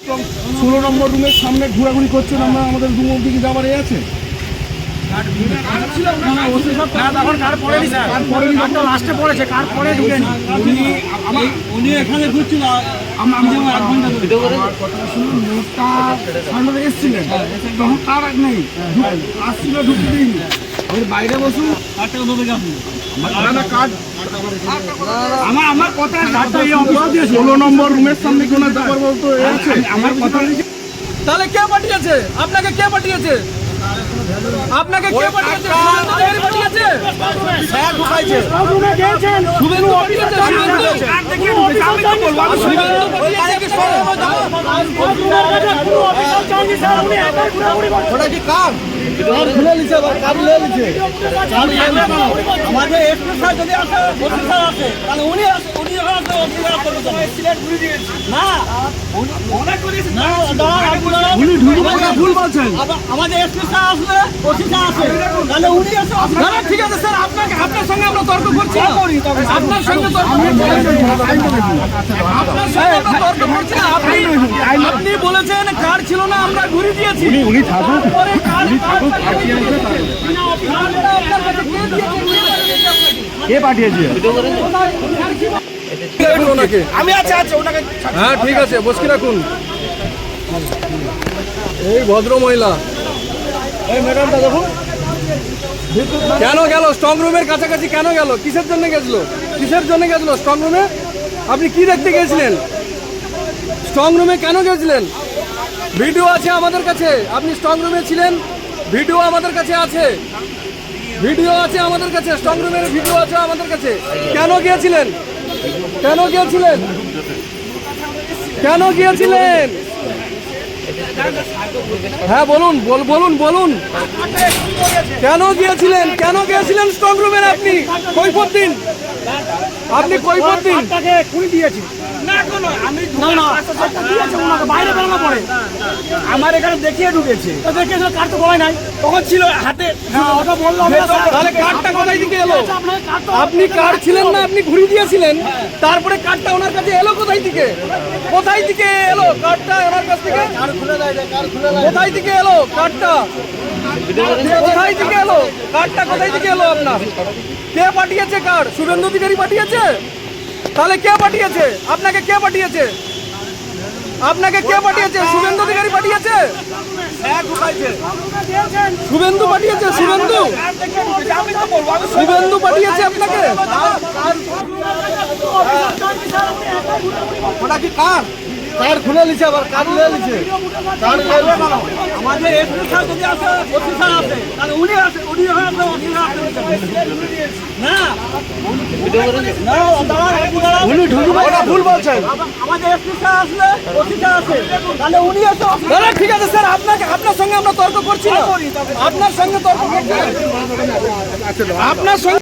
16 নম্বর রুমের সামনে ঘোরাঘুরি করছেন, আমরা আমাদের রুম অব্দি কি যাবার আছে? উনি এখানে ঘুরছিল, এসছিলেন তখন কার নেই, আসছিল ঢুকতে দিইনি, বাইরে বসুন। আমার কথা 16 নম্বর রুমের সামনে কোনো যাবার বলতো আমার কথা। তাহলে কে পাঠিয়েছে আপনাকে? কে পাঠিয়েছে আপনাকে? কে পাঠিয়েছে? পাঠিয়েছে স্যার ঢুকাইছে, শুভেন্দু পাঠিয়েছে, ওটা কি কাম খুলে নিচ্ছে, আবার কাম নিয়ে নিচ্ছে। আমাদের এসপি স্যার যদি আসে, ওসি স্যার আসে, তাহলে উনি আসে, উনি আসে, ওসি স্যার আসে না, ভুল বলছেন। আমাদের এসপি স্যার আসলে ওসি স্যার আসে, তাহলে উনি আসে। ঠিক আছে স্যার, আপনাকে আপনার সঙ্গে আমরা তর্ক করছি না, আপনার সঙ্গে তর্ক করছি না, আপনার সঙ্গে আমরা তর্ক করছি না। আপনি বলেছেন কার ছিল না, আমরা ঘুরে দিয়েছি। উনি থাকুক, কে পাঠিয়েছে? আমি আছে ওনাকে। হ্যাঁ ঠিক আছে, বসকি রাখুন। এই ভদ্র মহিলা, এই ম্যাডামটা দেখুন কেন গেল স্ট্রং রুমের কাছাকাছি, কেন গেল? কিসের জন্য গেছিল? কিসের জন্য গেছিল স্ট্রং রুমে? আপনি কি দেখতে গেছিলেন? স্ট্রং রুমে কেন গেছিলেন? ভিডিও আছে আমাদের কাছে, আপনি স্ট্রং রুমে ছিলেন, ভিডিও আমাদের কাছে আছে, ভিডিও আছে আমাদের কাছে, স্ট্রং রুমের ভিডিও আছে আমাদের কাছে। কেন গিয়েছিলেন? কেন গিয়েছিলেন? কেন গিয়েছিলেন? হ্যাঁ বলুন, বলুন বলুন, কেন গিয়েছিলেন? কেন গিয়েছিলেন স্ট্রং রুমে? আপনি কৈফত দিন, আপনি কৈফত দিন। আমার এখানে দেখিয়ে ঢুকেছে, কার তো বলাই নাই, তখন ছিল হাতে, ওটা বললো। তাহলে কার্ডটা কোথায় থেকে এলো? আপনি কার্ড ছিলেন না, আপনি ঘুরে দিয়েছিলেন, তারপরে কার্ডটা ওনার কাছে এলো কোথায় থেকে? কোথায় থেকে এলো কার্ডটা ওনার কাছ থেকে? কোথায় থেকে এলো কার্ডটা? কোথায় থেকে এলো কার্ডটা? কোথায় থেকে এলো আপনার? কে পাঠিয়েছে কার্ড? শুভেন্দু অধিকারী পাঠিয়েছে? তাহলে কে পাঠিয়েছে আপনাকে? কে পাঠিয়েছে আপনাকে? কে পাঠিয়েছে? শুভেন্দু অধিকারী পাঠিয়েছে? শুভেন্দু পাঠিয়েছে? শুভেন্দু শুভেন্দু পাঠিয়েছে আপনাকে? ওটা কি কার? কার খুলে নিচ্ছে, আবার কার নিয়ে নিচ্ছে। আমাদের এসপি স্যার যদি আসে, ওসি স্যার আসে, তাহলে উনি আসে, উনি আসে, ওসি স্যার আসে না, উনি ঢুকবে, ভুল বলছেন। আমাদের এসপি স্যার আসলে ওসি স্যার আসে, তাহলে উনি আসে। ঠিক আছে স্যার, আপনাকে আপনার সঙ্গে আমরা তর্ক করছি না, আপনার সঙ্গে তর্ক করছি না, আপনার সঙ্গে